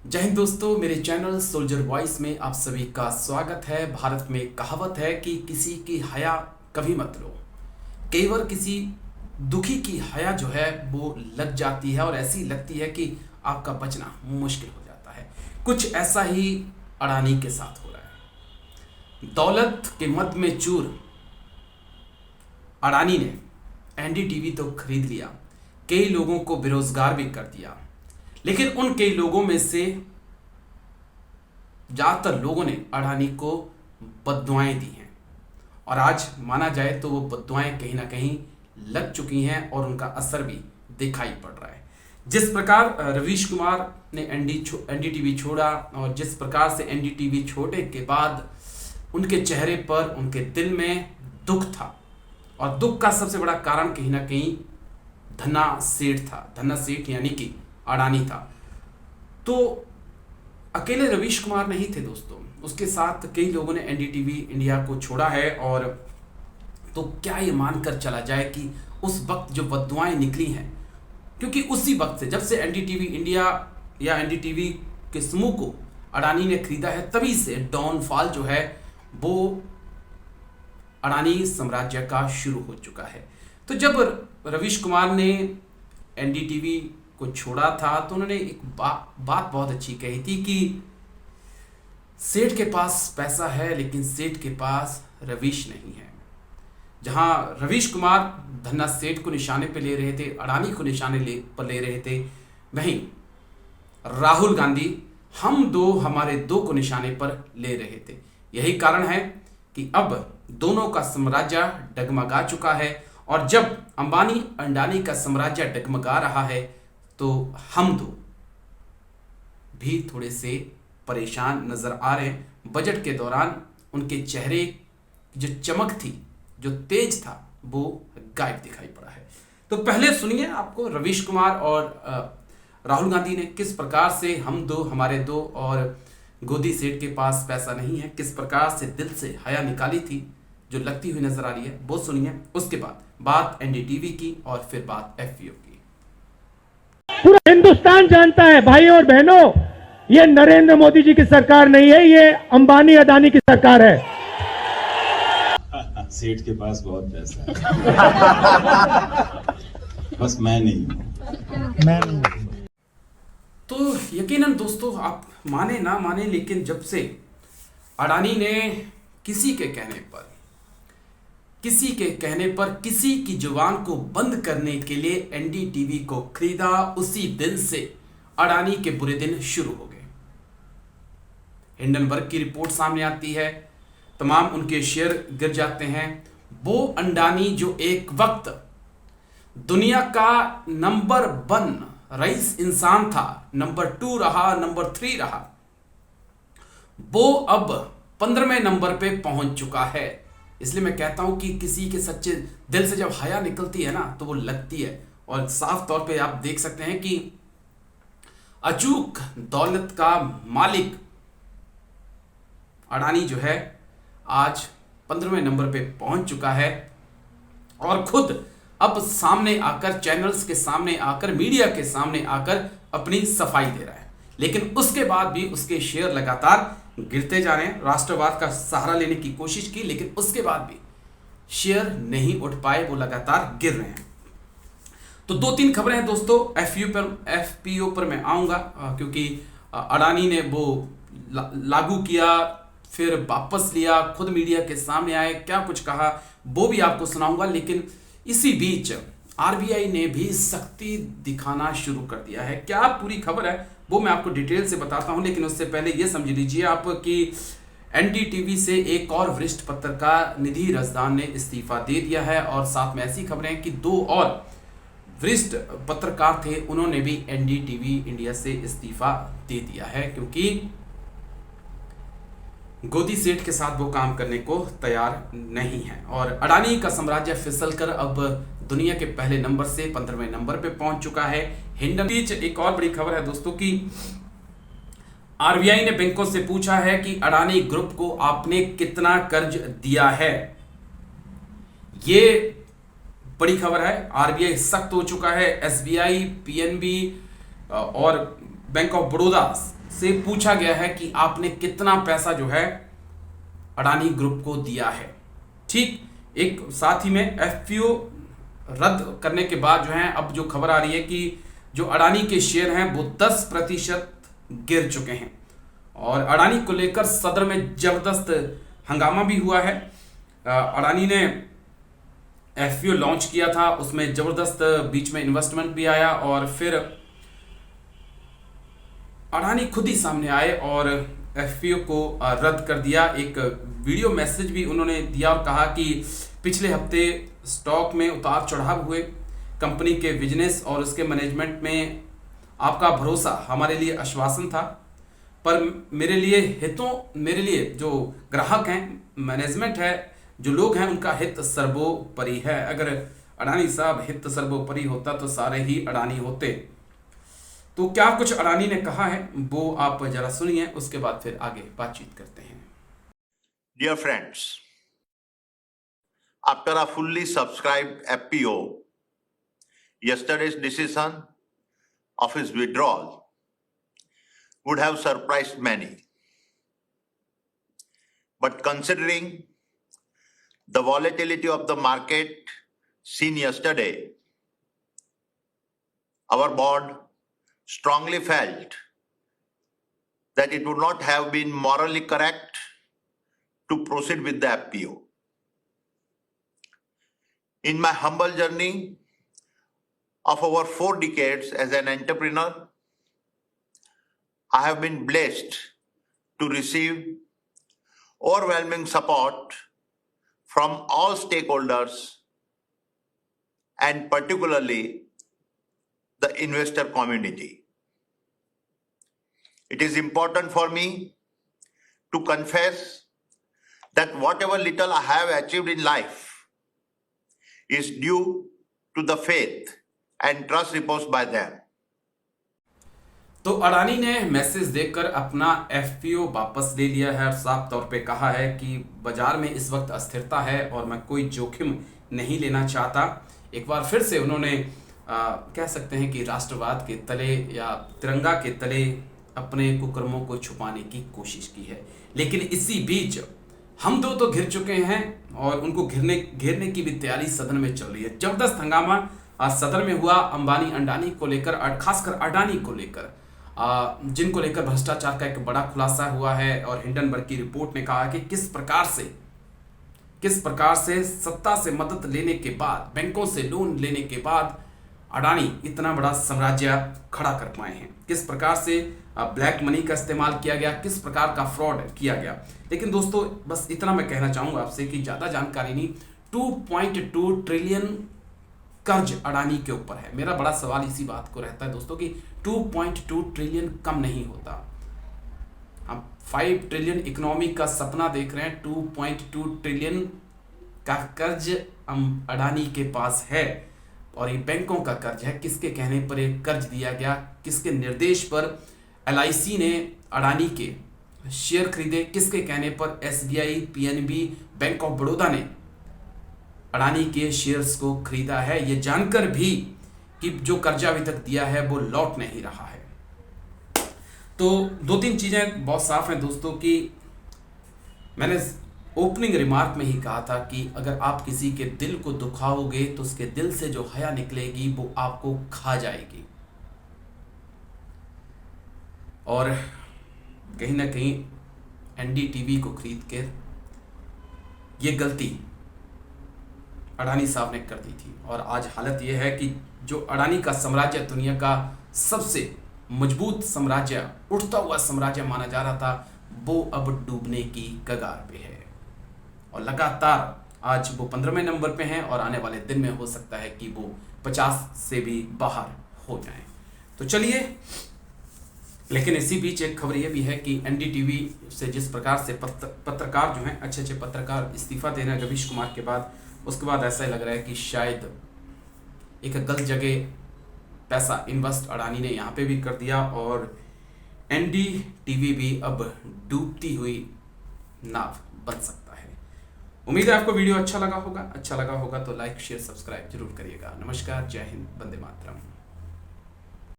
जय हिंद दोस्तों, मेरे चैनल सोल्जर वॉइस में आप सभी का स्वागत है। भारत में कहावत है कि किसी की हया कभी मत लो। कई बार किसी दुखी की हया जो है वो लग जाती है और ऐसी लगती है कि आपका बचना मुश्किल हो जाता है। कुछ ऐसा ही अडानी के साथ हो रहा है। दौलत के मद में चूर अडानी ने एनडीटीवी तो खरीद लिया, कई लोगों को बेरोजगार भी कर दिया, लेकिन उन कई लोगों में से ज्यादातर लोगों ने अडानी को बद्दुआएं दी हैं और आज माना जाए तो वो बद्दुआएं कहीं ना कहीं लग चुकी हैं और उनका असर भी दिखाई पड़ रहा है। जिस प्रकार रवीश कुमार ने एनडीटीवी छोड़ा और जिस प्रकार से एनडीटीवी छोड़ने के बाद उनके चेहरे पर, उनके दिल में दुख था और दुख का सबसे बड़ा कारण कहीं ना कहीं धन्ना सेठ था। धन्ना सेठ यानी कि अडानी था। तो अकेले रवीश कुमार नहीं थे दोस्तों, उसके साथ कई लोगों ने एनडीटीवी इंडिया को छोड़ा है। और तो क्या ये मानकर चला जाए कि उस वक्त जो बद्दुआएं निकली हैं, क्योंकि उसी वक्त से जब से एनडीटीवी इंडिया या एनडीटीवी के समूह को अडानी ने खरीदा है, तभी से डाउनफॉल जो है वो अडानी साम्राज्य का शुरू हो चुका है। तो जब रवीश कुमार ने एनडीटीवी को छोड़ा था तो उन्होंने एक बात बहुत अच्छी कही थी कि सेठ के पास पैसा है लेकिन सेठ के पास रवीश नहीं है। जहां रवीश कुमार धन्ना सेठ को निशाने पे ले रहे थे, अडानी को निशाने पर ले रहे थे, वहीं राहुल गांधी हम दो हमारे दो को निशाने पर ले रहे थे। यही कारण है कि अब दोनों का साम्राज्य डगमगा चुका है और जब अंबानी अडानी का साम्राज्य डगमगा रहा है तो हम दो भी थोड़े से परेशान नजर आ रहे हैं। बजट के दौरान उनके चेहरे जो चमक थी, जो तेज था, वो गायब दिखाई पड़ा है। तो पहले सुनिए आपको रवीश कुमार और राहुल गांधी ने किस प्रकार से हम दो हमारे दो और गोदी सेठ के पास पैसा नहीं है, किस प्रकार से दिल से हया निकाली थी जो लगती हुई नजर आ रही है, वो सुनिए। उसके बाद बात एनडीटीवी की और फिर बात एफपीओ की। पूरा हिंदुस्तान जानता है भाई और बहनों, ये नरेंद्र मोदी जी की सरकार नहीं है, ये अंबानी अडानी की सरकार है। सेठ के पास बहुत पैसा है। बस मैं नहीं हूं। तो यकीनन दोस्तों, आप माने ना माने, लेकिन जब से अडानी ने किसी के कहने पर किसी की जुबान को बंद करने के लिए एनडीटीवी को खरीदा, उसी दिन से अडानी के बुरे दिन शुरू हो गए। हिंडनबर्ग की रिपोर्ट सामने आती है, तमाम उनके शेयर गिर जाते हैं। वो अडानी जो एक वक्त दुनिया का नंबर 1 रईस इंसान था, नंबर 2 रहा, नंबर 3 रहा, वो अब 15वें नंबर पे पहुंच चुका है। इसलिए मैं कहता हूं कि किसी के सच्चे दिल से जब हया निकलती है ना तो वो लगती है। और साफ तौर पे आप देख सकते हैं कि अचूक दौलत का मालिक अडानी जो है आज 15वें नंबर पे पहुंच चुका है और खुद अब सामने आकर, चैनल्स के सामने आकर, मीडिया के सामने आकर अपनी सफाई दे रहा है। लेकिन उसके बाद भी उसके शेयर लगातार गिरते जा रहे हैं। राष्ट्रवाद का सहारा लेने की कोशिश की, लेकिन उसके बाद भी शेयर नहीं उठ पाए, वो लगातार गिर रहे हैं। तो 2-3 खबरें हैं दोस्तों। एफपीओ पर मैं आऊंगा क्योंकि अडानी ने वो लागू किया, फिर वापस लिया, खुद मीडिया के सामने आए, क्या कुछ कहा वो भी आपको सुनाऊंगा। लेकिन इसी बीच आरबीआई ने भी सख्ती दिखाना शुरू कर दिया है। क्या पूरी खबर है वो मैं आपको डिटेल से बताता हूं, लेकिन उससे पहले ये समझ लीजिए आप कि एनडीटीवी से एक और वरिष्ठ पत्रकार निधि रजदान ने इस्तीफा दे दिया है और साथ में ऐसी खबरें हैं कि 2 और वरिष्ठ पत्रकार थे, उन्होंने भी एनडीटीवी इंडिया से इस्तीफा दे दिया है क्योंकि गोदी सेठ के साथ वो काम करने को तैयार नहीं है। और अडानी का साम्राज्य फिसलकर अब दुनिया के पहले नंबर से 15वें नंबर पे पहुंच चुका है। बीच एक और बड़ी खबर है दोस्तों कि आरबीआई ने बैंकों से पूछा है कि अडानी ग्रुप को आपने कितना कर्ज दिया है। ये बड़ी खबर है। आरबीआई सख्त हो चुका है। एसबीआई, पीएनबी और बैंक ऑफ बड़ौदा से पूछा गया है कि आपने कितना पैसा जो है अडानी ग्रुप को दिया है। ठीक एक साथ ही में एफपीओ रद्द करने के बाद जो है अब जो खबर आ रही है कि जो अडानी के शेयर हैं वो 10% गिर चुके हैं और अडानी को लेकर सदर में जबरदस्त हंगामा भी हुआ है। अडानी ने एफपीओ लॉन्च किया था, उसमें जबरदस्त बीच में इन्वेस्टमेंट भी आया और फिर अडानी खुद ही सामने आए और एफपीओ को रद्द कर दिया। एक वीडियो मैसेज भी उन्होंने दिया और कहा कि पिछले हफ्ते स्टॉक में उतार चढ़ाव हुए, कंपनी के बिजनेस और उसके मैनेजमेंट में आपका भरोसा हमारे लिए आश्वासन था, पर मेरे लिए जो ग्राहक हैं, मैनेजमेंट है, जो लोग हैं, उनका हित सर्वोपरि है। अगर अडानी साहब हित सर्वोपरि होता तो सारे ही अडानी होते। तो क्या कुछ अडानी ने कहा है वो आप जरा सुनिए, उसके बाद फिर आगे बातचीत करते हैं। Dear friends, after a fully subscribed FPO, yesterday's decision of his withdrawal would have surprised many. But considering the volatility of the market seen yesterday, our board strongly felt that it would not have been morally correct to proceed with the FPO. In my humble journey of over 4 decades as an entrepreneur, I have been blessed to receive overwhelming support from all stakeholders and particularly the investor community. It is important for me to confess that whatever little I have achieved in life is due to the faith and trust reposed by them. तो अडानी ने message देकर अपना FPO वापस ले लिया है और साफ तौर पे कहा है कि बाजार में इस वक्त अस्थिरता है और मैं कोई जोखिम नहीं लेना चाहता। एक बार फिर से उन्होंने कह सकते हैं कि राष्ट्रवाद के तले या तिरंगा के तले अपने कुकर्मों को छुपाने की कोशिश की है। लेकिन इसी बीच हम दो तो घिर चुके हैं और उनको घेरने की भी तैयारी सदन में चल रही है। जबरदस्त हंगामा आज सदन में हुआ अंबानी अंडानी को लेकर, खासकर अडानी को लेकर, जिनको लेकर भ्रष्टाचार का एक बड़ा खुलासा हुआ है। और हिंडनबर्ग की रिपोर्ट ने कहा कि किस प्रकार से सत्ता से मदद लेने के बाद, बैंकों से लोन लेने के बाद अडानी इतना बड़ा साम्राज्य खड़ा कर पाए हैं, किस प्रकार से ब्लैक मनी का इस्तेमाल किया गया, किस प्रकार का फ्रॉड किया गया। लेकिन दोस्तों बस इतना मैं कहना चाहूंगा आपसे कि ज़्यादा जानकारी नहीं, 2.2 ट्रिलियन कर्ज अडानी के ऊपर है। मेरा बड़ा सवाल इसी बात को रहता है दोस्तों कि 2.2 ट्रिलियन कम नहीं होता। हम 5 ट्रिलियन इकोनॉमी का सपना देख रहे हैं, 2.2 ट्रिलियन का कर्ज हम अडानी के पास है और ये बैंकों का कर्ज है। किसके कहने पर ये कर्ज दिया गया, किसके निर्देश पर LIC ने अडानी के शेयर खरीदे, किसके कहने पर SBI, PNB, bank of Baroda ने अडानी के शेयर्स को खरीदा है, ये जानकर भी कि जो कर्जा अभी तक दिया है वो लौट नहीं रहा है। तो 2-3 चीजें बहुत साफ हैं दोस्तों कि मैंने ओपनिंग रिमार्क में ही कहा था कि अगर आप किसी के दिल को दुखाओगे तो उसके दिल से जो हया निकलेगी वो आपको खा जाएगी। और कहीं ना कहीं NDTV को खरीद के ये गलती अडानी साहब ने कर दी थी और आज हालत ये है कि जो अडानी का साम्राज्य दुनिया का सबसे मजबूत साम्राज्य, उठता हुआ साम्राज्य माना जा रहा था, वो अब डूबने की कगार पे है और लगातार आज वो 15वें नंबर पे हैं और आने वाले दिन में हो सकता है कि वो 50 से भी बाहर हो जाएं। तो चलिए, लेकिन इसी बीच एक खबर ये भी है कि NDTV से जिस प्रकार से पत्रकार जो हैं, अच्छे पत्रकार इस्तीफा दे रहे हैं रवीश कुमार के बाद, उसके बाद ऐसा ही लग रहा है कि शायद एक गलत जगह पैसा इन्वेस्ट अडानी ने यहाँ पे भी कर दिया और NDTV भी अब डूबती हुई नाव बन सकता है। उम्मीद है आपको वीडियो अच्छा लगा होगा तो लाइक शेयर सब्सक्राइब जरूर करिएगा। नमस्कार, जय हिंद, वंदे मातरम।